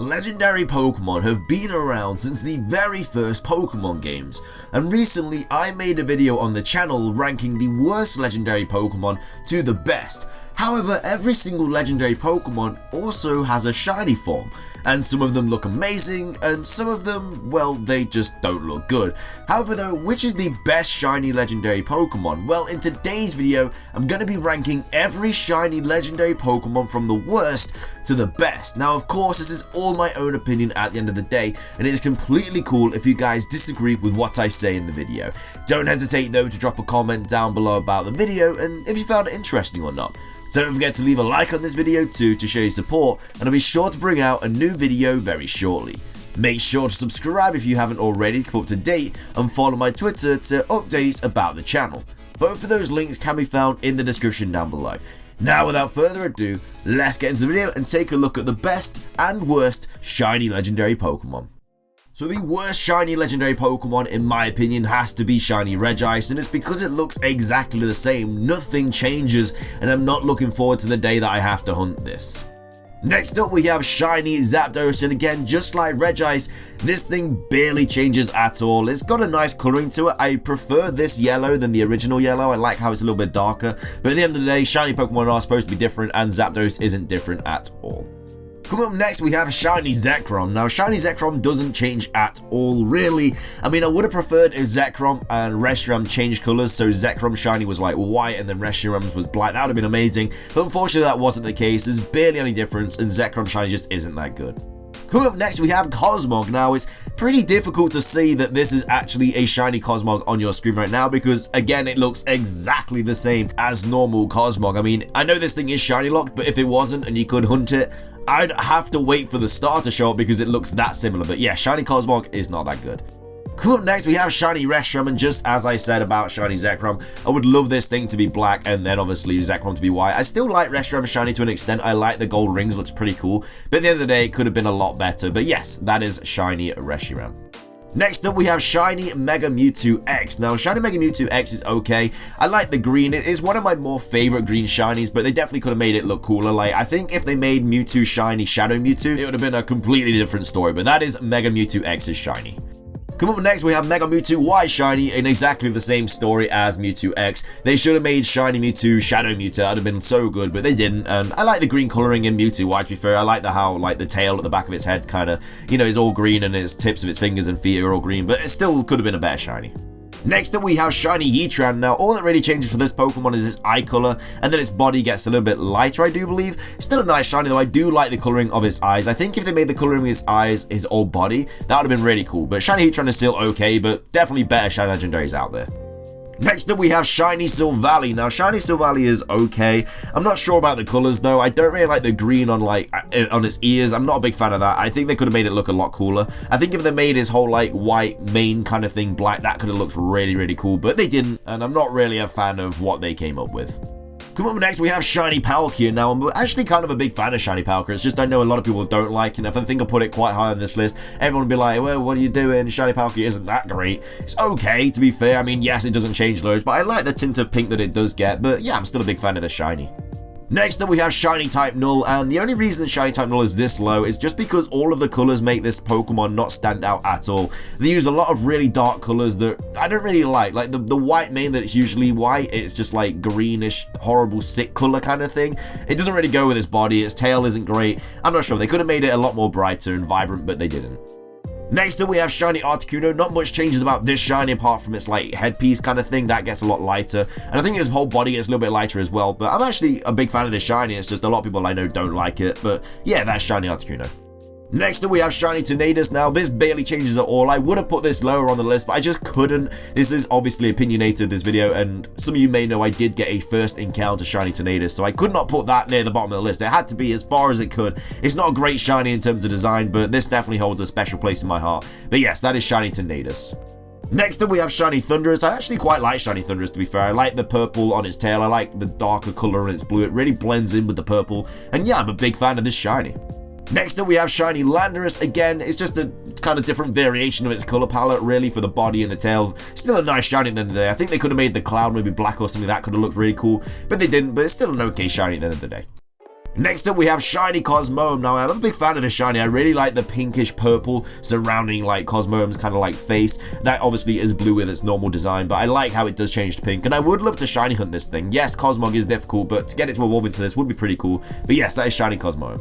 Legendary Pokemon have been around since the very first Pokemon games, and recently I made a video on the channel ranking the worst legendary Pokemon to the best. However, every single legendary Pokemon also has a shiny form, and some of them look amazing, and some of them, well, they just don't look good. However though, which is the best shiny legendary Pokemon? Well, in today's video, I'm going to be ranking every shiny legendary Pokemon from the worst to the best. Now of course, this is all my own opinion at the end of the day, and it is completely cool if you guys disagree with what I say in the video. Don't hesitate though to drop a comment down below about the video, and if you found it interesting or not. Don't forget to leave a like on this video too to show your support, and I'll be sure to bring out a new video very shortly. Make sure to subscribe if you haven't already to keep up to date, and follow my Twitter to updates about the channel. Both of those links can be found in the description down below. Now without further ado, let's get into the video and take a look at the best and worst shiny legendary Pokemon. So the worst shiny legendary Pokemon in my opinion has to be Shinee Regice, and it's because it looks exactly the same, nothing changes, and I'm not looking forward to the day that I have to hunt this. Next up we have Shiny Zapdos, and again, just like Regice, this thing barely changes at all. It's got a nice colouring to it. I prefer this yellow than the original yellow. I like how it's a little bit darker, but at the end of the day, shiny Pokemon are supposed to be different, and Zapdos isn't different at all. Coming up next we have Shinee Zekrom. Now Shinee Zekrom doesn't change at all really. I mean, I would have preferred if Zekrom and Reshiram changed colours, so Zekrom Shiny was like white and then Reshiram's was black. That would have been amazing, but unfortunately that wasn't the case. There's barely any difference, and Zekrom Shiny just isn't that good. Coming up next we have Cosmo. Now it's pretty difficult to see that this is actually a shiny Cosmo on your screen right now, because again it looks exactly the same as normal Cosmo. I mean, I know this thing is shiny locked, but if it wasn't and you could hunt it, I'd have to wait for the star to show up because it looks that similar. But yeah, shiny Cosmo is not that good. Coming up next we have shiny Reshiram, and just as I said about shiny Zekrom, I would love this thing to be black and then obviously Zekrom to be white. I still like Reshiram shiny to an extent. I like the gold rings, looks pretty cool, but at the end of the day it could have been a lot better. But yes, that is shiny Reshiram. Next up we have Shiny Mega Mewtwo X. Now Shiny Mega Mewtwo X is okay. I like the green. It is one of my more favorite green shinies, but they definitely could have made it look cooler. Like, I think if they made Mewtwo shiny Shadow Mewtwo, it would have been a completely different story, but that is Mega Mewtwo X's shiny. Come up next we have Mega Mewtwo Y shiny, in exactly the same story as Mewtwo X. They should have made shiny Mewtwo Shadow Mewtwo. That would have been so good, but they didn't. And I like the green colouring in Mewtwo Y, to be fair. I like how like the tail at the back of its head kind of, you know, is all green, and its tips of its fingers and feet are all green, but it still could have been a better shiny. Next up we have Shiny Heatran. Now all that really changes for this Pokemon is its eye colour, and then its body gets a little bit lighter, I do believe. Still a nice shiny though. I do like the colouring of its eyes. I think if they made the colouring of its eyes his whole body, that would have been really cool. But Shiny Heatran is still okay, but definitely better shiny legendaries out there. Next up we have Shiny Silvally. Now Shiny Silvally is okay. I'm not sure about the colours though. I don't really like the green on on its ears. I'm not a big fan of that. I think they could have made it look a lot cooler. I think if they made his whole like white mane kind of thing black, that could have looked really cool, but they didn't, and I'm not really a fan of what they came up with. Coming up next we have Shiny Palkia. Now I'm actually kind of a big fan of Shiny Palkia. It's just I know a lot of people don't like it, and if I think I put it quite high on this list, everyone will be like, well, what are you doing? Shiny Palkia isn't that great. It's okay, to be fair. I mean, yes, it doesn't change loads, but I like the tint of pink that it does get, but yeah, I'm still a big fan of the shiny. Next up we have Shiny Type Null, and the only reason Shiny Type Null is this low is just because all of the colours make this Pokemon not stand out at all. They use a lot of really dark colours that I don't really like the white mane that it's usually white, it's just like greenish, horrible, sick colour kind of thing. It doesn't really go with its body, its tail isn't great. I'm not sure, they could have made it a lot more brighter and vibrant, but they didn't. Next up we have Shiny Articuno. Not much changes about this shiny apart from its like headpiece kind of thing. That gets a lot lighter, and I think its whole body gets a little bit lighter as well, but I'm actually a big fan of this shiny. It's just a lot of people I know don't like it, but yeah, that's Shiny Articuno. Next up we have Shiny Tornadus. Now this barely changes at all. I would have put this lower on the list, but I just couldn't. This is obviously opinionated, this video, and some of you may know I did get a first encounter Shiny Tornadus, so I could not put that near the bottom of the list. It had to be as far as it could. It's not a great shiny in terms of design, but this definitely holds a special place in my heart. But yes, that is Shiny Tornadus. Next up we have Shiny Thundurus. I actually quite like Shiny Thundurus, to be fair. I like the purple on its tail. I like the darker colour on its blue. It really blends in with the purple, and yeah, I'm a big fan of this shiny. Next up we have Shiny Landorus. Again, it's just a kind of different variation of its colour palette really for the body and the tail. Still a nice shiny at the end of the day. I think they could have made the cloud maybe black or something. That could have looked really cool, but they didn't, but it's still an okay shiny at the end of the day. Next up we have Shiny Cosmo. Now I'm a big fan of this shiny. I really like the pinkish purple surrounding like Cosmo's kind of like face. That obviously is blue with its normal design, but I like how it does change to pink, and I would love to shiny hunt this thing. Yes, Cosmog is difficult, but to get it to evolve into this would be pretty cool. But yes, that is Shiny Cosmo.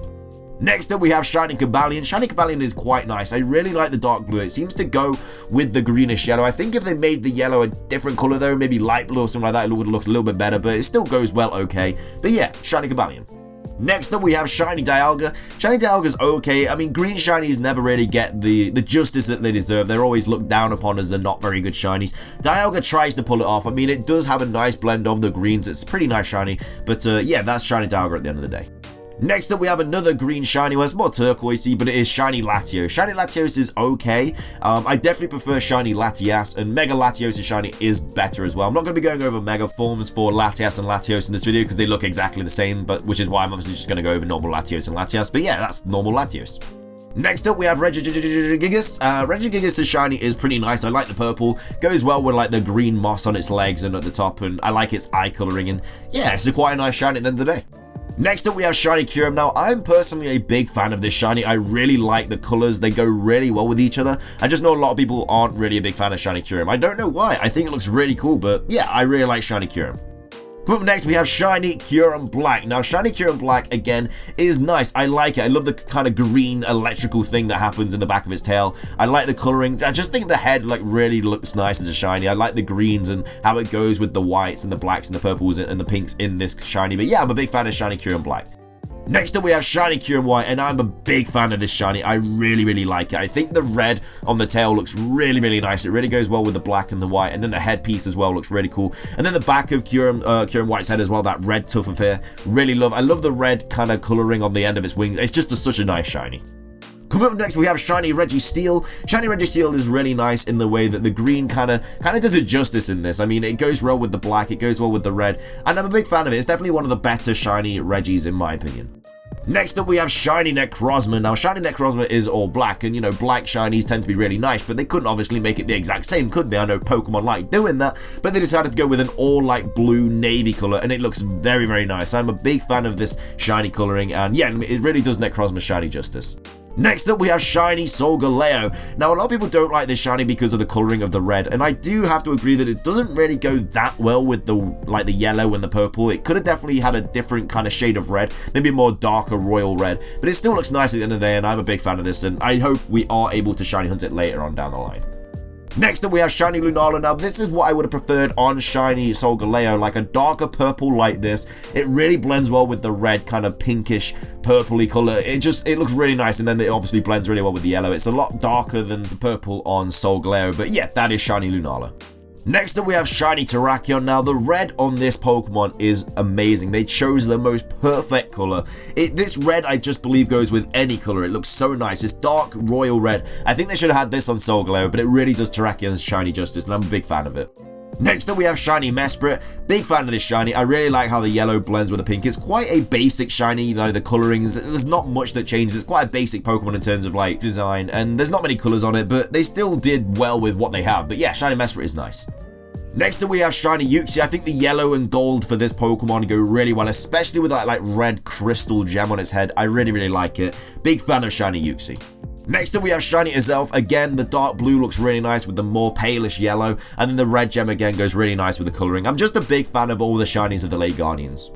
Next up we have Shiny Cavalli, and Shiny Cavalli is quite nice. I really like the dark blue. It seems to go with the greenish yellow. I think if they made the yellow a different color though, maybe light blue or something like that, it would look a little bit better, but it still goes well okay. But yeah, Shiny Cavalli. Next up we have Shiny Dialga. Shiny Dialga's okay. I mean, green shinies never really get the justice that they deserve. They're always looked down upon as the not very good shinies. Dialga tries to pull it off. I mean, it does have a nice blend of the greens. It's pretty nice shiny, but yeah, that's Shiny Dialga at the end of the day. Next up we have another green shiny, well it's more turquoisey, but it is Shiny Latios. Shiny Latios is okay. I definitely prefer Shiny Latias, and Mega Latios shiny is better as well. I'm not going to be going over Mega forms for Latias and Latios in this video because they look exactly the same, but which is why I'm obviously just going to go over normal Latios and Latias, but yeah, that's normal Latios. Next up we have Regice. Regice shiny is pretty nice. I like the purple, goes well with like the green moss on its legs and at the top, and I like its eye colouring, and yeah, it's quite a nice shiny at the end of the day. Next up we have Shiny Kurma. Now I'm personally a big fan of this shiny. I really like the colours, they go really well with each other. I just know a lot of people aren't really a big fan of Shiny Kurma. I don't know why, I think it looks really cool, but yeah, I really like Shiny Kurma. Up next we have Shiny Kurma Black. Now Shiny Kurma Black again is nice. I like it. I love the kind of green electrical thing that happens in the back of its tail. I like the colouring. I just think the head like really looks nice as a shiny. I like the greens and how it goes with the whites and the blacks and the purples and the pinks in this shiny. But yeah, I'm a big fan of Shiny Kurma Black. Next up we have Shiny Kurma White, and I'm a big fan of this shiny. I really like it. I think the red on the tail looks really nice. It really goes well with the black and the white, and then the headpiece as well looks really cool. And then the back of Kurma White's head as well, that red tuft of hair, I love the red kind of colouring on the end of its wings. It's just such a nice shiny. Coming up next we have Shiny Reggie Steel. Shiny Reggie Steel is really nice in the way that the green kind of does it justice in this. I mean, it goes well with the black, it goes well with the red, and I'm a big fan of it. It's definitely one of the better shiny Reggies in my opinion. Next up we have Shiny Necrozma. Now Shiny Necrozma is all black, and you know, black shinies tend to be really nice, but they couldn't obviously make it the exact same, could they? I know Pokemon like doing that, but they decided to go with an all like blue navy colour, and it looks very nice. I'm a big fan of this shiny colouring, and yeah, it really does Necrozma shiny justice. Next up we have Shiny Solgaleo. Now a lot of people don't like this shiny because of the colouring of the red, and I do have to agree that it doesn't really go that well with the yellow and the purple. It could have definitely had a different kind of shade of red, maybe a more darker royal red, but it still looks nice at the end of the day, and I'm a big fan of this, and I hope we are able to shiny hunt it later on down the line. Next up we have Shiny Lunala. Now this is what I would have preferred on Shiny Solgaleo, like a darker purple like this. It really blends well with the red kind of pinkish purpley colour. It looks really nice, and then it obviously blends really well with the yellow. It's a lot darker than the purple on Solgaleo, but yeah, that is Shiny Lunala. Next up we have Shiny Terrakion. Now the red on this Pokemon is amazing. They chose the most perfect colour. This red I just believe goes with any colour. It looks so nice. It's dark royal red. I think they should have had this on Solgaleo, but it really does Terrakion's shiny justice, and I'm a big fan of it. Next up we have Shiny Maspero. Big fan of this shiny. I really like how the yellow blends with the pink. It's quite a basic shiny, you know, the colourings, there's not much that changes. It's quite a basic Pokemon in terms of like design, and there's not many colours on it, but they still did well with what they have. But yeah, Shiny Maspero is nice. Next up we have Shiny Uxie. I think the yellow and gold for this Pokemon go really well, especially with that like red crystal gem on its head. I really like it. Big fan of Shiny Uxie. Next up we have Shiny Azelf. Again, the dark blue looks really nice with the more palish yellow, and then the red gem again goes really nice with the colouring. I'm just a big fan of all the shinies of the late Guardians.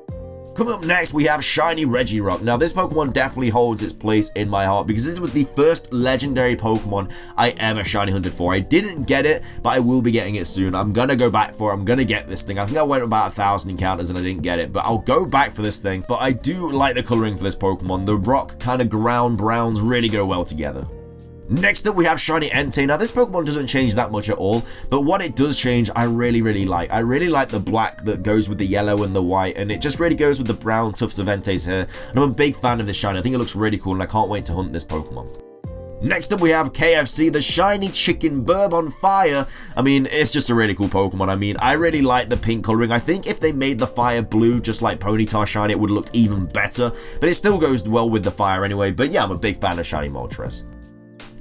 Coming up next, we have Shiny Regirock. Now, this Pokemon definitely holds its place in my heart because this was the first legendary Pokemon I ever shiny hunted for. I didn't get it, but I will be getting it soon. I'm going to go back for it. I'm going to get this thing. I think I went about 1,000 encounters and I didn't get it, but I'll go back for this thing. But I do like the colouring for this Pokemon. The rock kind of ground browns really go well together. Next up we have Shiny Entei. Now this Pokemon doesn't change that much at all, but what it does change I really like. I really like the black that goes with the yellow and the white, and it just really goes with the brown tufts of Entei's hair, and I'm a big fan of this shiny. I think it looks really cool and I can't wait to hunt this Pokemon. Next up we have KFC, the shiny chicken burb on fire. I mean, it's just a really cool Pokemon. I mean, I really like the pink colouring. I think if they made the fire blue just like Ponyta shiny, it would have looked even better, but it still goes well with the fire anyway. But yeah, I'm a big fan of shiny Moltres.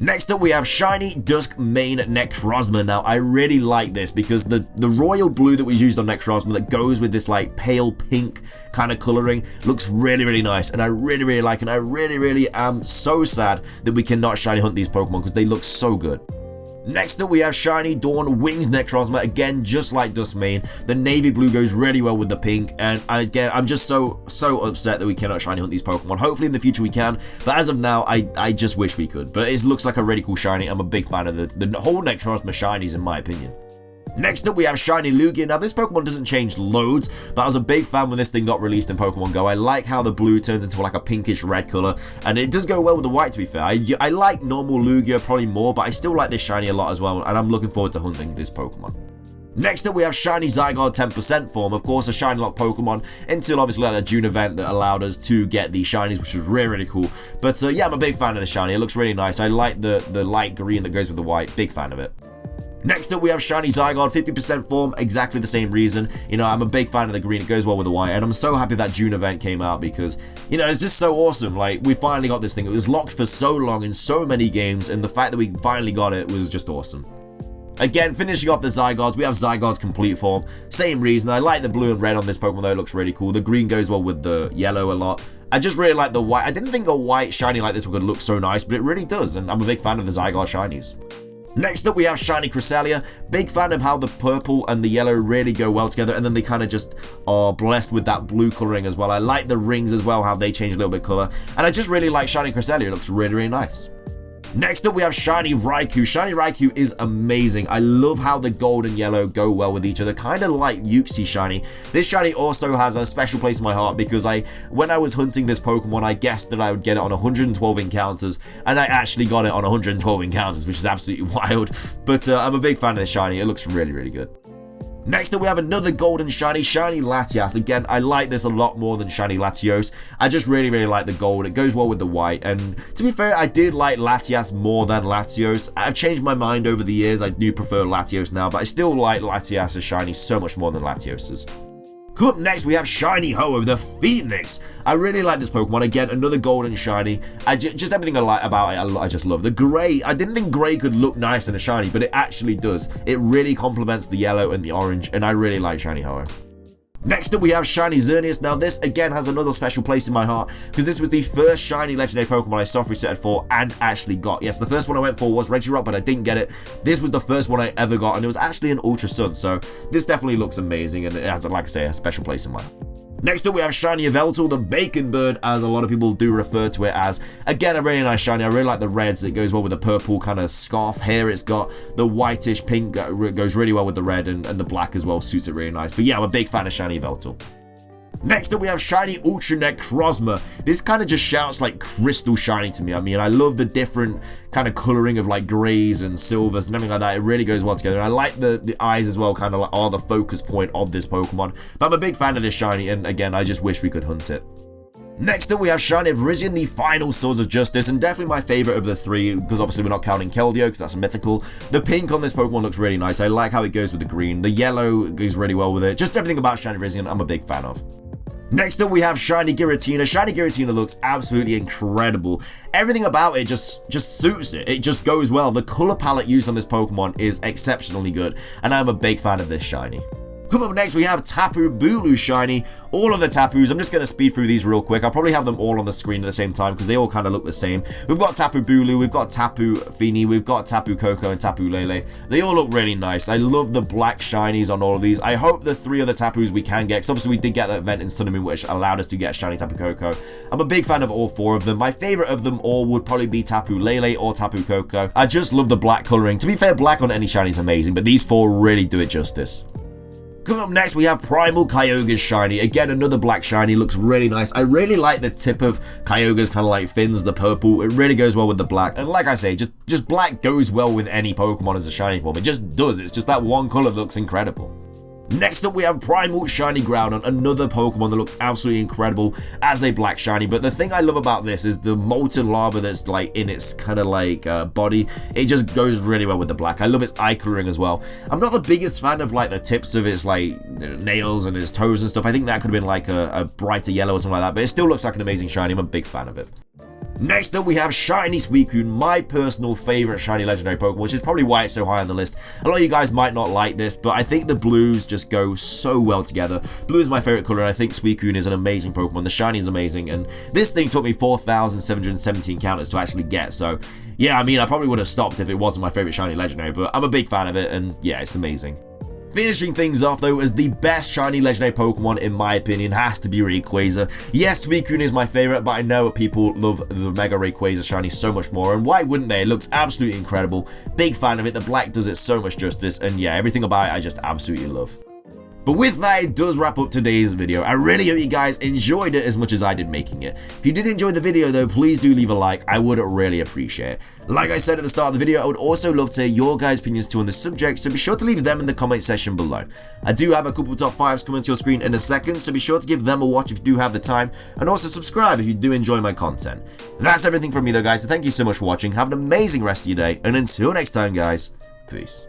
Next up we have Shiny Dusk Mane Necrozma. Now I really like this because the royal blue that was used on Necrozma that goes with this like pale pink kind of colouring looks really nice, and I really like it, and I really am so sad that we cannot shiny hunt these Pokemon because they look so good. Next up we have Shiny Dawn Wings Necrozma, again just like Duskmane. The navy blue goes really well with the pink, and again I'm just so upset that we cannot shiny hunt these Pokemon. Hopefully in the future we can, but as of now I just wish we could. But it looks like a really cool shiny. I'm a big fan of the whole Necrozma shinies in my opinion. Next up we have Shiny Lugia. Now this Pokemon doesn't change loads, but I was a big fan when this thing got released in Pokemon Go. I like how the blue turns into like a pinkish red colour, and it does go well with the white to be fair. I like normal Lugia probably more, but I still like this shiny a lot as well, and I'm looking forward to hunting this Pokemon. Next up we have Shinee Saigon 10% form, of course a shiny lock Pokemon until obviously like the June event that allowed us to get the shinies, which was really cool. But yeah, I'm a big fan of the shiny. It looks really nice. I like the light green that goes with the white. Big fan of it. Next up we have Shiny Zygarde 50% form, exactly the same reason. You know, I'm a big fan of the green, it goes well with the white, and I'm so happy that June event came out because, you know, it's just so awesome. Like, we finally got this thing. It was locked for so long in so many games, and the fact that we finally got it was just awesome. Again, finishing off the Zygardes, we have Zygarde's complete form. Same reason, I like the blue and red on this Pokemon though, it looks really cool. The green goes well with the yellow a lot. I just really like the white. I didn't think a white shiny like this would look so nice, but it really does, and I'm a big fan of the Zygarde shinies. Next up we have Shinee Cresselia. Big fan of how the purple and the yellow really go well together, and then they kind of just are blessed with that blue colouring as well. I like the rings as well, how they change a little bit colour, and I just really like Shinee Cresselia. It looks really nice. Next up we have Shinee Raikou. Shinee Raikou is amazing. I love how the gold and yellow go well with each other, kind of like Uxie shiny. This shiny also has a special place in my heart because when I was hunting this Pokemon, I guessed that I would get it on 112 encounters, and I actually got it on 112 encounters, which is absolutely wild. But I'm a big fan of this shiny. It looks really good. Next up we have another golden shiny, Shiny Latias. Again, I like this a lot more than Shiny Latios. I just really like the gold. It goes well with the white, and to be fair, I did like Latias more than Latios. I've changed my mind over the years. I do prefer Latios now, but I still like Latias as shiny so much more than Latios's. Up next we have Shiny Ho-Oh, the Phoenix. I really like this Pokemon. Again, another golden shiny. Just everything I like about it, I just love. The grey, I didn't think grey could look nice in a shiny, but it actually does. It really complements the yellow and the orange, and I really like Shiny Ho-Oh. Next up we have Shinee Xerneas. Now this again has another special place in my heart because this was the first shiny legendary Pokemon I soft resetted for and actually got. Yes, the first one I went for was Regirock, but I didn't get it. This was the first one I ever got, and it was actually an Ultra Sun, so this definitely looks amazing, and it has, like I say, a special place in my heart. Next up we have Shiny Yveltal, the Bacon Bird, as a lot of people do refer to it as. Again, a really nice shiny. I really like the reds. It goes well with the purple kind of scarf hair it's got. The whitish pink goes really well with the red, and the black as well suits it really nice. But yeah, I'm a big fan of Shiny Yveltal. Next up we have Shiny Ultra Necrozma. This kind of just shouts like crystal shiny to me. I mean, I love the different kind of colouring of like greys and silvers and everything like that. It really goes well together. And I like the eyes as well, kind of like are the focus point of this Pokemon. But I'm a big fan of this shiny, and again, I just wish we could hunt it. Next up we have Shiny Virizion, the final Swords of Justice, and definitely my favourite of the three, because obviously we're not counting Keldeo because that's a mythical. The pink on this Pokemon looks really nice. I like how it goes with the green. The yellow goes really well with it. Just everything about Shiny Virizion I'm a big fan of. Next up we have Shiny Giratina. Shiny Giratina looks absolutely incredible. Everything about it just suits it. It just goes well. The colour palette used on this Pokemon is exceptionally good, and I'm a big fan of this shiny. Coming up next we have Tapu Bulu shiny. All of the Tapus, I'm just going to speed through these real quick. I'll probably have them all on the screen at the same time because they all kind of look the same. We've got Tapu Bulu, we've got Tapu Fini, we've got Tapu Koko and Tapu Lele. They all look really nice. I love the black shinies on all of these. I hope the 3 other Tapus we can get, because obviously we did get that event in Sun and Moon which allowed us to get shiny Tapu Koko. I'm a big fan of all 4 of them. My favourite of them all would probably be Tapu Lele or Tapu Koko. I just love the black colouring. To be fair, black on any shiny is amazing, but these 4 really do it justice. Coming up next, we have Primal Kyogre shiny. Again, another black shiny. Looks really nice. I really like the tip of Kyogre's kind of like fins, the purple. It really goes well with the black. And like I say, just black goes well with any Pokemon as a shiny form. It just does. It's just that one color that looks incredible. Next up we have Primal Shiny Groudon, another Pokemon that looks absolutely incredible as a black shiny. But the thing I love about this is the molten lava that's like in its kind of like body. It just goes really well with the black. I love its eye colouring as well. I'm not the biggest fan of like the tips of its like nails and its toes and stuff. I think that could have been like a brighter yellow or something like that, but it still looks like an amazing shiny. I'm a big fan of it. Next up we have Shinee Suicune, my personal favourite shiny legendary Pokemon, which is probably why it's so high on the list. A lot of you guys might not like this, but I think the blues just go so well together. Blue is my favourite colour, and I think Suicune is an amazing Pokemon. The shiny is amazing, and this thing took me 4,717 counters to actually get, so yeah, I mean, I probably would have stopped if it wasn't my favourite shiny legendary, but I'm a big fan of it, and yeah, it's amazing. Finishing things off though as the best shiny legendary Pokemon in my opinion has to be Rayquaza. Yes, Suicune is my favourite, but I know people love the Mega Rayquaza shiny so much more, and why wouldn't they? It looks absolutely incredible. Big fan of it, the black does it so much justice, and yeah, everything about it I just absolutely love. But with that, it does wrap up today's video. I really hope you guys enjoyed it as much as I did making it. If you did enjoy the video though, please do leave a like. I would really appreciate it. Like I said at the start of the video, I would also love to hear your guys' opinions too on the subject, so be sure to leave them in the comment section below. I do have a couple of top 5s coming to your screen in a second, so be sure to give them a watch if you do have the time, and also subscribe if you do enjoy my content. That's everything from me though guys, so thank you so much for watching, have an amazing rest of your day, and until next time guys, peace.